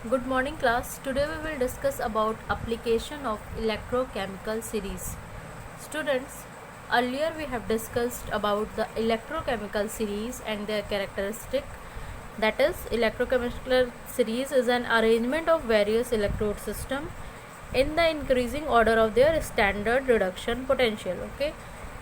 Good morning class. Today we will discuss about application of electrochemical series. Students, earlier we have discussed about the electrochemical series and their characteristic. That is, electrochemical series is an arrangement of various electrode system in the increasing order of their standard reduction potential. Okay,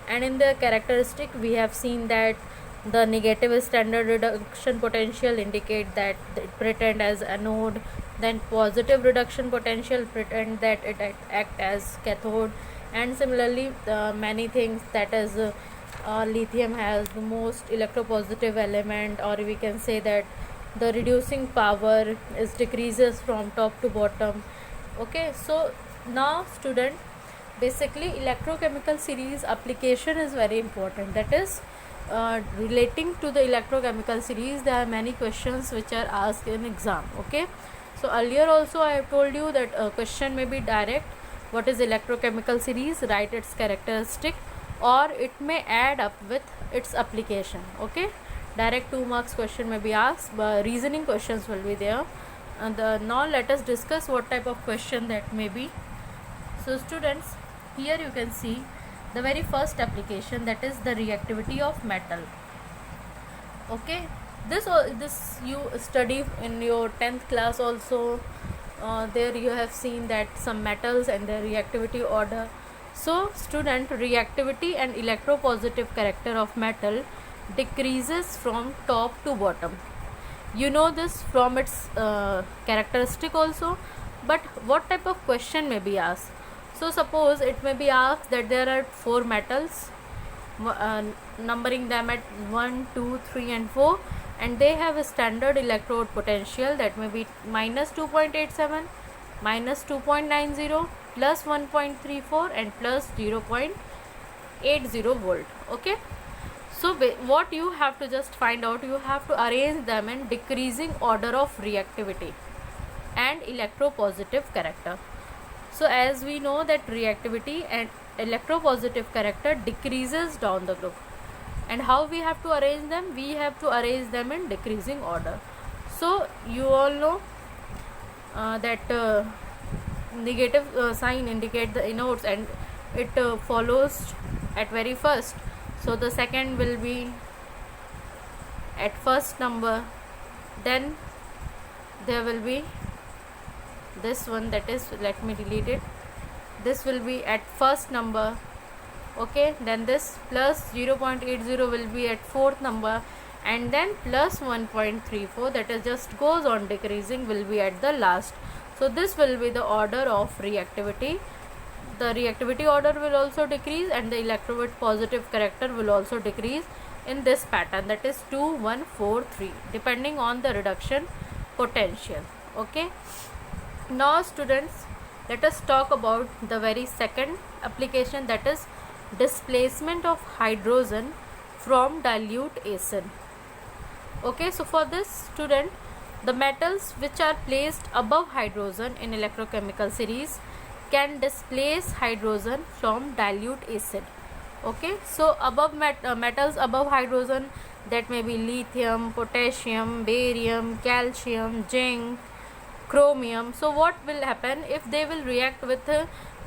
and in their characteristic we have seen that the negative standard reduction potential indicate that it pretend as anode, then positive reduction potential pretend that it act as cathode, and similarly many things, that is lithium has the most electropositive element, or we can say that the reducing power is decreases from top to bottom. Okay, so now student, basically electrochemical series application is very important. That is, relating to the electrochemical series there are many questions which are asked in exam. Okay, so earlier also I have told you that a question may be direct, what is electrochemical series, write its characteristic, or it may add up with its application. Okay, direct 2 marks question may be asked, but reasoning questions will be there. And now let us discuss what type of question that may be. So students, here you can see the very first application, that is the reactivity of metal. Okay, this you study in your 10th class also. There you have seen that some metals and their reactivity order. So student, reactivity and electropositive character of metal decreases from top to bottom. You know this from its characteristic also, but what type of question may be asked? So suppose it may be asked that there are 4 metals, numbering them at 1, 2, 3 and 4, and they have a standard electrode potential that may be minus 2.87, minus 2.90, plus 1.34 and plus 0.80 volt. Okay, so what you have to just find out, you have to arrange them in decreasing order of reactivity and electropositive character. So as we know that reactivity and electropositive character decreases down the group, and how we have to arrange them, we have to arrange them in decreasing order. So you all know that negative sign indicate the anodes, and it follows at very first. So the second will be at first number, then there will be this one, that is, let me delete it, this will be at first number. Okay, then this plus 0.80 will be at fourth number, and then plus 1.34, that is just goes on decreasing, will be at the last. So this will be the order of reactivity. The reactivity order will also decrease, and the electropositive character will also decrease in this pattern, that is 2, 1, 4, 3, depending on the reduction potential. Okay, now students, let us talk about the very second application, that is displacement of hydrogen from dilute acid. Okay, so for this student, the metals which are placed above hydrogen in electrochemical series can displace hydrogen from dilute acid. Okay, so above metals above hydrogen, that may be lithium, potassium, barium, calcium, zinc, chromium. So what will happen if they will react with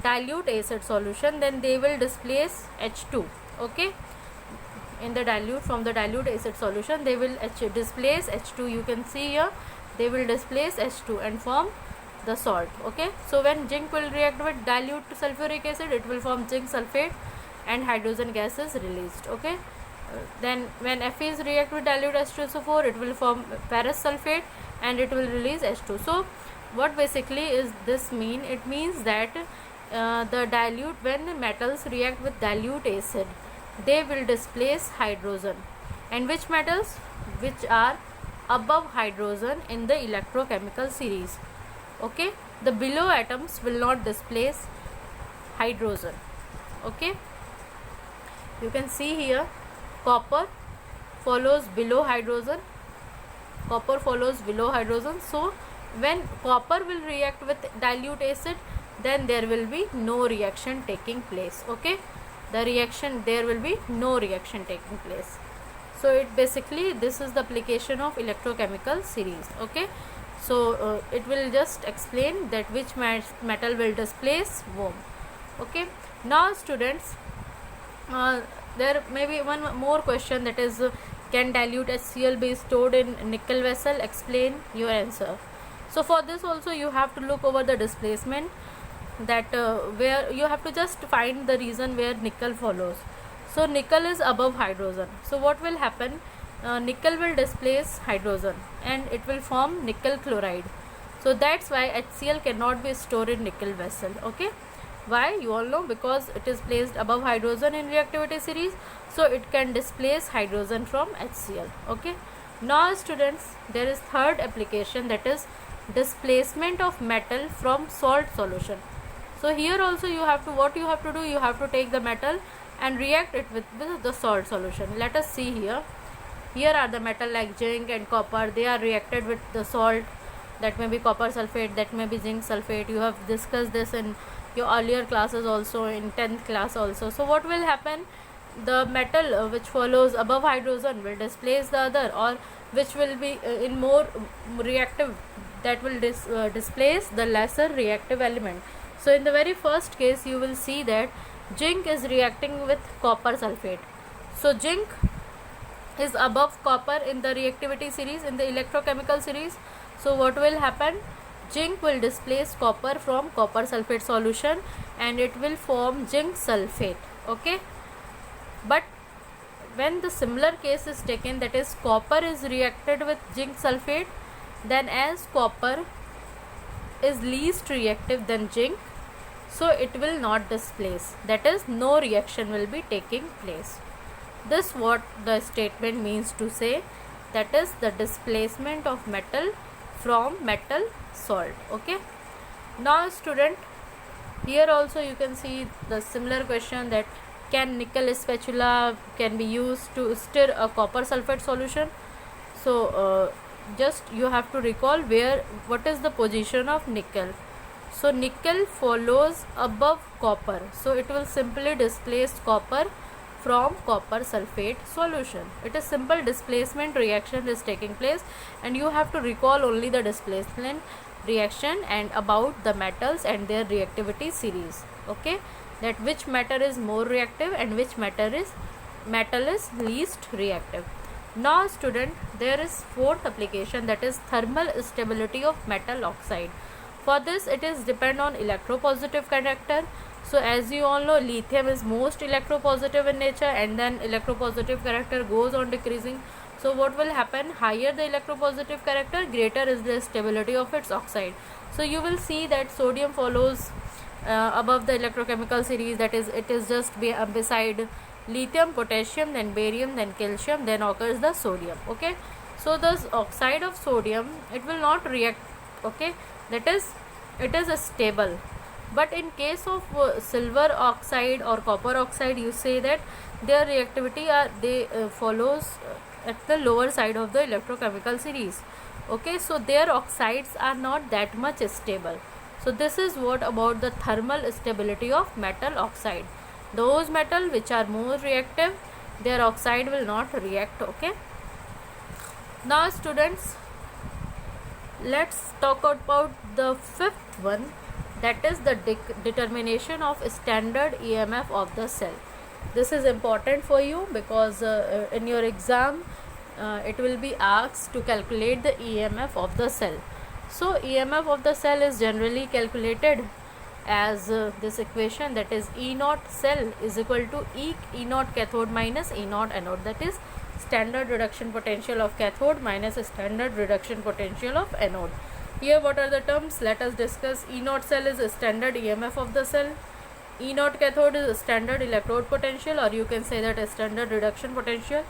dilute acid solution? Then they will displace H2. Okay, in the dilute, from the dilute acid solution they will displace H2. You can see here, they will displace H2 and form the salt. Okay, so when zinc will react with dilute sulfuric acid, it will form zinc sulfate and hydrogen gas is released. Okay, then when Fe is react with dilute H2SO4, it will form ferrous sulfate and it will release H2. So what basically is this mean? It means that the dilute, when the metals react with dilute acid, they will displace hydrogen. And which metals? Which are above hydrogen in the electrochemical series. Okay, the below atoms will not displace hydrogen. Okay, you can see here, copper follows below hydrogen, copper follows below hydrogen. So when copper will react with dilute acid, then there will be no reaction taking place. Okay, the reaction, there will be no reaction taking place. So it basically, this is the application of electrochemical series. Okay, So it will just explain that which metal will displace whom. Okay, now students, there may be one more question, that is, can dilute HCl be stored in nickel vessel? Explain your answer. So for this also you have to look over the displacement, that where you have to just find the reason where nickel follows. So nickel is above hydrogen, so what will happen, nickel will displace hydrogen and it will form nickel chloride. So that's why HCl cannot be stored in nickel vessel. Okay, why? You all know, because it is placed above hydrogen in reactivity series, so it can displace hydrogen from HCl. Okay, now students, there is third application, that is displacement of metal from salt solution. So here also you have to, what you have to do, you have to take the metal and react it with the salt solution. Let us see here. Here are the metal like zinc and copper. They are reacted with the salt. That may be copper sulfate, that may be zinc sulfate. You have discussed this in your earlier classes also, in 10th class also. So what will happen, the metal which follows above hydrogen will displace the other, or which will be in more reactive, that will displace the lesser reactive element. So in the very first case you will see that zinc is reacting with copper sulfate. So zinc is above copper in the reactivity series, in the electrochemical series. So what will happen, zinc will displace copper from copper sulfate solution and it will form zinc sulfate. Okay, but when the similar case is taken, that is copper is reacted with zinc sulfate, then as copper is least reactive than zinc, so it will not displace, that is no reaction will be taking place. This what the statement means to say, that is the displacement of metal from metal salt. Okay, now student, here also you can see the similar question, that can nickel spatula can be used to stir a copper sulfate solution. So just you have to recall what is the position of nickel. So nickel follows above copper, so it will simply displace copper from copper sulfate solution. It is simple displacement reaction is taking place, and you have to recall only the displacement reaction and about the metals and their reactivity series. Okay, that which metal is more reactive and which metal is least reactive. Now student, there is fourth application, that is thermal stability of metal oxide. For this it is depend on electropositive character. So as you all know, lithium is most electropositive in nature, and then electropositive character goes on decreasing. So what will happen, higher the electropositive character, greater is the stability of its oxide. So you will see that sodium follows above the electrochemical series, that is it is just beside lithium, potassium, then barium, then calcium, then occurs the sodium. Okay, so the oxide of sodium, it will not react. Okay, that is it is a stable. But in case of silver oxide or copper oxide, you say that their reactivity follows at the lower side of the electrochemical series. Okay, so their oxides are not that much stable. So this is what about the thermal stability of metal oxide. Those metal which are more reactive, their oxide will not react. Okay, now students, let's talk about the fifth one, that is the determination of standard EMF of the cell. This is important for you because in your exam it will be asked to calculate the EMF of the cell. So EMF of the cell is generally calculated as this equation, that is E naught cell is equal to E naught cathode minus E naught anode, that is standard reduction potential of cathode minus standard reduction potential of anode. Here what are the terms? Let us discuss. E naught cell is a standard EMF of the cell. E naught cathode is a standard electrode potential, or you can say that a standard reduction potential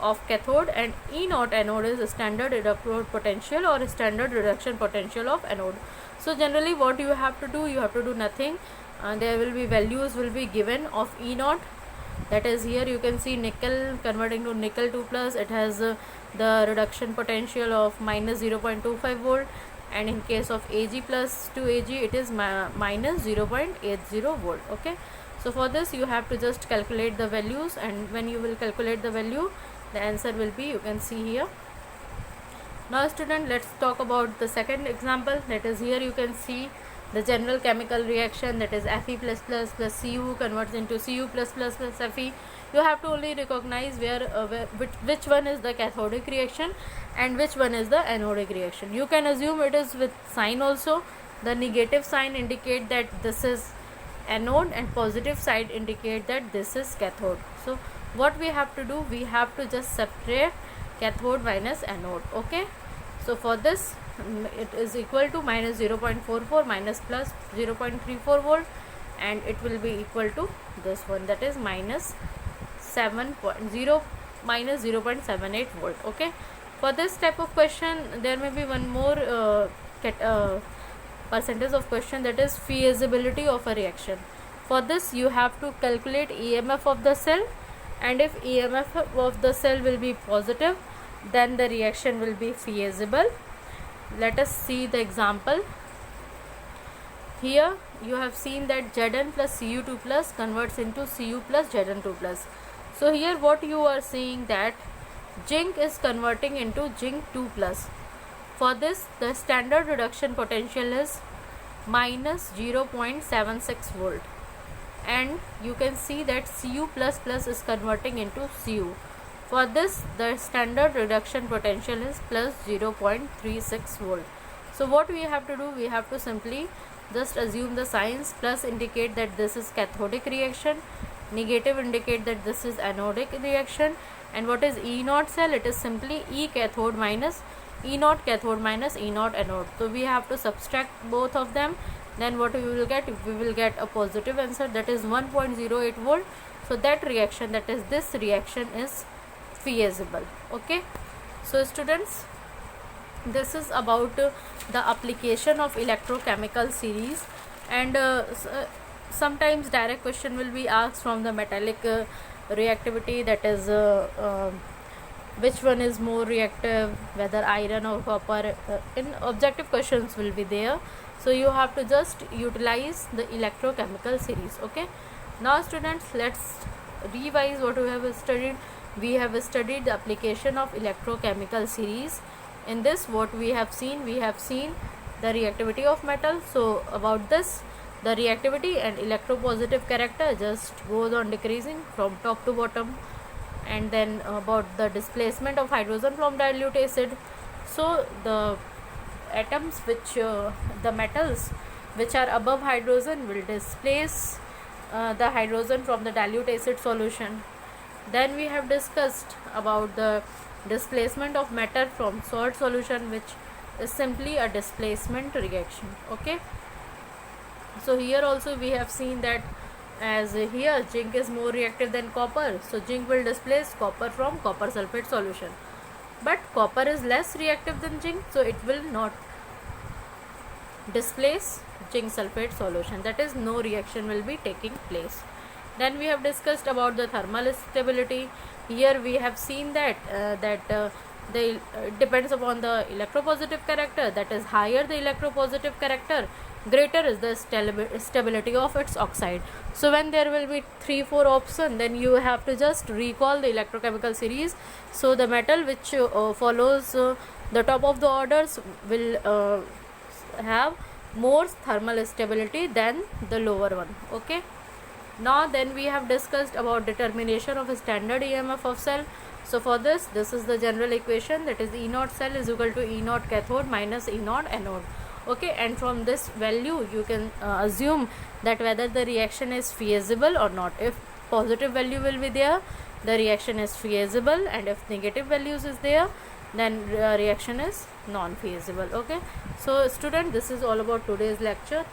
of cathode, and E naught anode is a standard electrode potential or a standard reduction potential of anode. So generally what you have to do, you have to do nothing. There will be values will be given of E naught, that is here you can see nickel converting to nickel 2 plus, it has the reduction potential of minus 0.25 volt, and in case of Ag plus to Ag it is minus 0.80 volt. Okay, so for this you have to just calculate the values, and when you will calculate the value, the answer will be, you can see here, Now student, let's talk about the second example. That is, here you can see the general chemical reaction, that is Fe++ plus Cu converts into Cu++ plus Fe. You have to only recognize which one is the cathodic reaction and which one is the anodic reaction. You can assume it is with sign also. The negative sign indicate that this is anode and positive side indicate that this is cathode. So what we have to do, we have to just separate cathode minus anode. Okay, so for this it is equal to minus 0.44 minus plus 0.34 volt, and it will be equal to this one, that is minus 0.78 volt. Okay, for this type of question there may be one more percentage of question, that is feasibility of a reaction. For this you have to calculate EMF of the cell, and if EMF of the cell will be positive, then the reaction will be feasible. Let us see the example. Here you have seen that Zn plus Cu2 plus converts into Cu plus Zn2 plus. So here what you are seeing, that zinc is converting into zinc 2 plus. For this the standard reduction potential is minus 0.76 volt, and you can see that Cu++ is converting into Cu. For this the standard reduction potential is plus 0.36 volt. So what we have to do, we have to simply just assume the signs. Plus indicate that this is cathodic reaction, negative indicate that this is anodic reaction, and what is E naught cell, it is simply E cathode minus E naught anode. So we have to subtract both of them, then what we will get, we will get a positive answer, that is 1.08 volt. So that reaction, that is this reaction, is feasible. Okay, so students, this is about the application of electrochemical series, and sometimes direct question will be asked from the metallic reactivity, that is which one is more reactive, whether iron or copper. In objective questions will be there, so you have to just utilize the electrochemical series. Okay, now students, let's revise what we have studied. We have studied the application of electrochemical series. In this, what we have seen the reactivity of metal. So about this, the reactivity and electropositive character just goes on decreasing from top to bottom. And then about the displacement of hydrogen from dilute acid. So the atoms which the metals which are above hydrogen will displace the hydrogen from the dilute acid solution. Then we have discussed about the displacement of matter from salt solution, which is simply a displacement reaction. Okay, so here also we have seen that, as here zinc is more reactive than copper, so zinc will displace copper from copper sulfate solution, but copper is less reactive than zinc, so it will not displace zinc sulfate solution, that is no reaction will be taking place. Then we have discussed about the thermal stability. Here we have seen that depends upon the electropositive character, that is higher the electropositive character, greater is the stability of its oxide. So when there will be 3-4 options, then you have to just recall the electrochemical series. So the metal which follows the top of the orders will have more thermal stability than the lower one. Okay, now then we have discussed about determination of a standard EMF of cell. So for this is the general equation, that is E naught cell is equal to E naught cathode minus E naught anode. Okay, and from this value you can assume that whether the reaction is feasible or not. If positive value will be there, the reaction is feasible, and if negative values is there, then reaction is non-feasible. Okay, so student, this is all about today's lecture.